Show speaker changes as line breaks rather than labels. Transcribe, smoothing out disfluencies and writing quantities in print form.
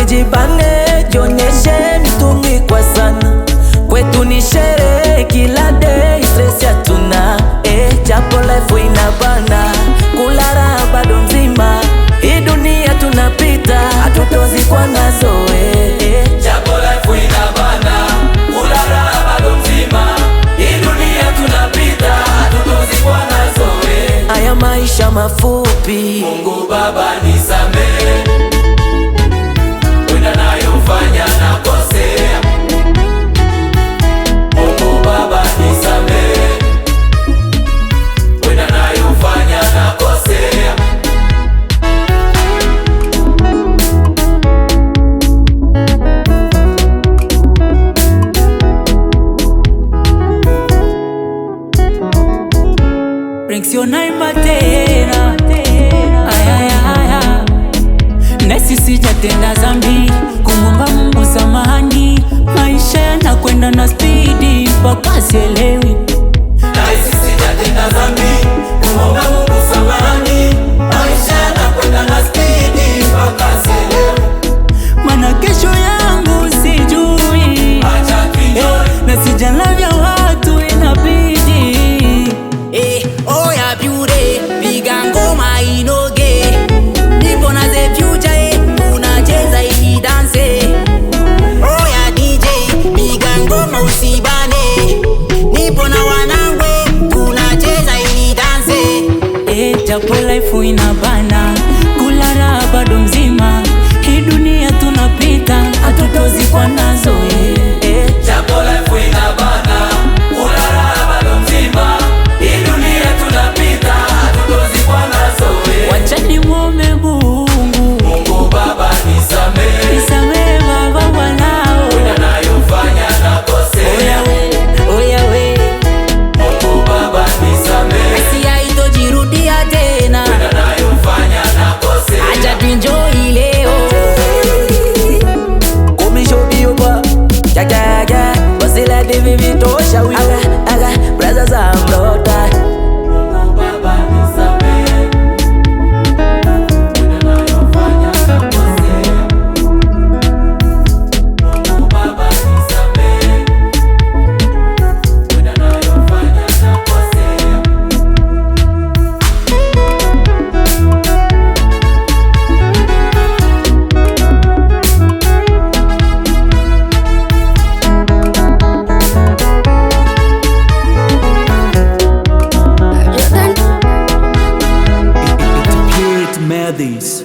tujibane, jionyeshe mitungi kwa sana. Kwetu ni sherehe kila day, stress hatuna. Japo life inabana, kulala bado mzima. Hii dunia tunapita, hatutozikwa nazo.
Japo life inabana, kulala bado mzima. Hii dunia tunapita, hatutozikwa nazo.
Haya maisha mafupi,
Mungu Baba nisamehe, wenda nayofanya nakosea. Mungu Baba nisamehe, wenda nayofanya nakosea.
Sio naimba tena, ayayaya, nesi sijatenda zambi, kumwomba Mungu samahani. Maisha yanakwenda na spidi mpaka sielewi.
Nesi sijatenda zambi, kumwomba Mungu samahani. Maisha yanakwenda na spidi mpaka sielewi.
Mana kesho yangu sijui,
Acha tuenjoy,
na sijalavya watu inabidi.
Oya beauty, piga ngoma inoge. Nipo na the future, unacheza ili dance. Oya DJ, piga ngoma usibane. Nipo na wanangwe, tunacheza ili dance.
Japo life inabana, kulala bado mzima. Hii dunia tunapita, hatutozikwa nazo.
japo life inabana, kulala bado mzima. Hii dunia tunapita, hatutozikwa nazo.
Wachani muombe Mungu,
Mungu Baba nisamehe,
nisamehe baba wanao.
wenda nayofanya nakosea.
Oya we,
Mungu Baba nisamehe,
asia itojirudia tena.
wenda nayofanya nakosea.
Acha tuenjoy leo.
kumishobioba chakaga wasila divi vitosha. Aga brothers and brother,
Mungu Baba nisamehe, wenda nayofanya nakosea. Mungu Baba nisamehe, wenda nayofanya nakosea.
Melodies.